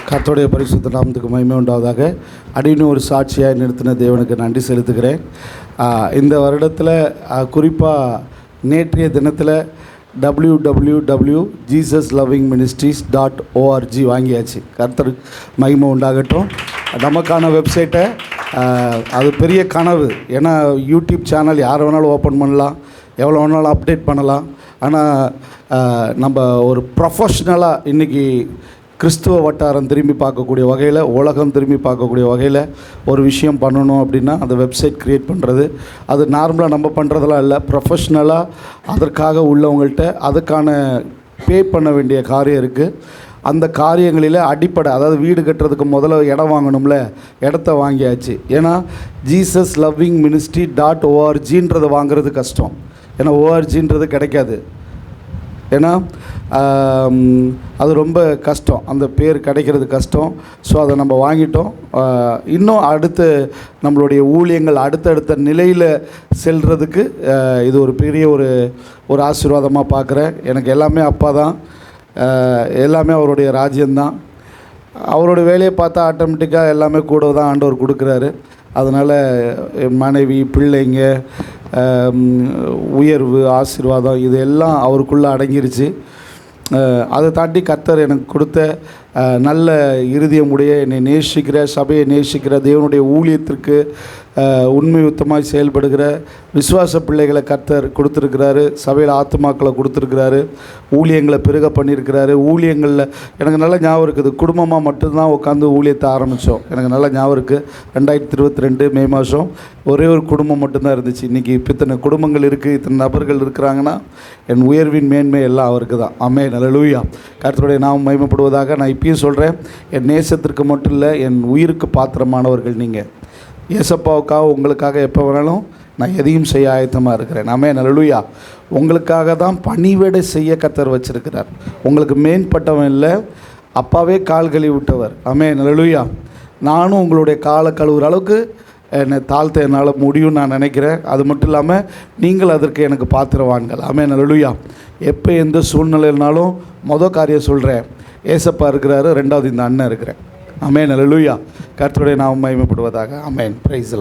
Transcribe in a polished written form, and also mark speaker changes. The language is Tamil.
Speaker 1: கர்த்தருடைய பரிசுத்த நாமத்துக்கு மகிமை உண்டாவதாக. அடின்னு ஒரு சாட்சியாக நிறுத்தின தேவனுக்கு நன்றி செலுத்துகிறேன். இந்த வருடத்தில் குறிப்பாக நேற்றைய தினத்தில் www.jesuslovingministries.org வாங்கியாச்சு. கர்த்தர் மகிமை உண்டாகட்டும். நமக்கான வெப்சைட்டை அது பெரிய கனவு. ஏன்னா யூடியூப் சேனல் யார் வேணாலும் ஓப்பன் பண்ணலாம், எவ்வளோ வேணாலும் அப்டேட் பண்ணலாம். ஆனால் நம்ம ஒரு ப்ரொஃபஷ்னலாக இன்றைக்கி கிறிஸ்துவ வட்டாரம் திரும்பி பார்க்கக்கூடிய வகையில், உலகம் திரும்பி பார்க்கக்கூடிய வகையில் ஒரு விஷயம் பண்ணணும் அப்படின்னா அந்த வெப்சைட் க்ரியேட் பண்ணுறது, அது நார்மலாக நம்ம பண்ணுறதெல்லாம் இல்லை. ப்ரொஃபஷ்னலாக அதற்காக உள்ளவங்கள்ட்ட அதுக்கான பே பண்ண வேண்டிய காரியம் இருக்குது. அந்த காரியங்களில் அடிப்படை, அதாவது வீடு கட்டுறதுக்கு முதல்ல இடம் வாங்கணும்ல, இடத்த வாங்கியாச்சு. ஏன்னா jesuslovingministry.orgன்றதை வாங்குறது கஷ்டம். ஏன்னா ஓஆர்ஜின்றது கிடைக்காது. ஏன்னா அது ரொம்ப கஷ்டம், அந்த பேர் கிடைக்கிறது கஷ்டம். ஸோ அதை நம்ம வாங்கிட்டோம். இன்னும் அடுத்து நம்மளுடைய ஊழியங்கள் அடுத்தடுத்த நிலையில் செல்கிறதுக்கு இது ஒரு பெரிய ஒரு ஆசீர்வாதமாக பார்க்குறேன். எனக்கு எல்லாமே அப்பா தான், எல்லாமே அவருடைய ராஜ்யம்தான். அவருடைய வேலையை பார்த்தா ஆட்டோமேட்டிக்காக எல்லாமே கூட தான் ஆண்டவர் கொடுக்குறாரு. அதனால் மனைவி, பிள்ளைங்க, உயர்வு, ஆசீர்வாதம் இது எல்லாம் அவருக்குள்ளே அடங்கிருச்சு. அதை தாண்டி கர்த்தர் எனக்கு கொடுத்த நல்ல இருதயமுடைய, என்னை நேசிக்கிற, சபையை நேசிக்கிற, தேவனுடைய ஊழியத்திற்கு உண்மையுத்தமாக செயல்படுகிற விசுவாச பிள்ளைகளை கர்த்தர் கொடுத்துருக்கிறாரு. சபையில் ஆத்துமாக்களை கொடுத்துருக்கிறாரு. ஊழியங்களை பெருக பண்ணியிருக்கிறாரு. ஊழியங்களில் எனக்கு நல்ல ஞாபகம் இருக்குது. குடும்பமாக மட்டும்தான் உட்காந்து ஊழியத்தை ஆரம்பித்தோம். எனக்கு நல்ல ஞாபகம் இருக்குது. 2022 மே மாதம் ஒரே ஒரு குடும்பம் மட்டும்தான் இருந்துச்சு. இன்றைக்கி இப்போ இத்தனை குடும்பங்கள் இருக்குது, இத்தனை நபர்கள் இருக்கிறாங்கன்னா என் உயர்வின் மேன்மை எல்லாம் அவருக்கு தான். ஆமென், அல்லேலூயா. கர்த்தருடைய நாமம் மகிமைப்படுவதாக. நான் இப்பயும் சொல்கிறேன், என் நேசத்திற்கு மட்டும் இல்லை, என் உயிருக்கு பாத்திரமானவர்கள் நீங்கள். ஏசப்பாவுக்காக, உங்களுக்காக எப்போ வேணாலும் நான் எதையும் செய்ய ஆயத்தமாக இருக்கிறேன். ஆமென், அல்லேலூயா. உங்களுக்காக தான் பணிவிடை செய்ய கர்த்தர் வச்சிருக்கிறார். உங்களுக்கு மேம்பட்டவன் இல்லை, அப்பாவே கால் கழுவி விட்டவர். ஆமென், அல்லேலூயா. நானும் உங்களுடைய காலை கழுவுற அளவுக்கு என்னை தாழ்த்த என்னால் முடியும்னு நான் நினைக்கிறேன். அது மட்டும் இல்லாமல் நீங்கள் அதற்கு எனக்கு பாத்திரவான்கள். ஆமென், அல்லேலூயா. எப்போ எந்த சூழ்நிலைனாலும் காரியம் சொல்கிறேன், ஏசப்பா இருக்கிறாரு, ரெண்டாவது இந்த அண்ணன் இருக்கிறேன். ஆமென், அல்லேலூயா. கர்த்தருடைய நாமம் மகிமைப்படுவதாக. ஆமென். பிரைஸ்.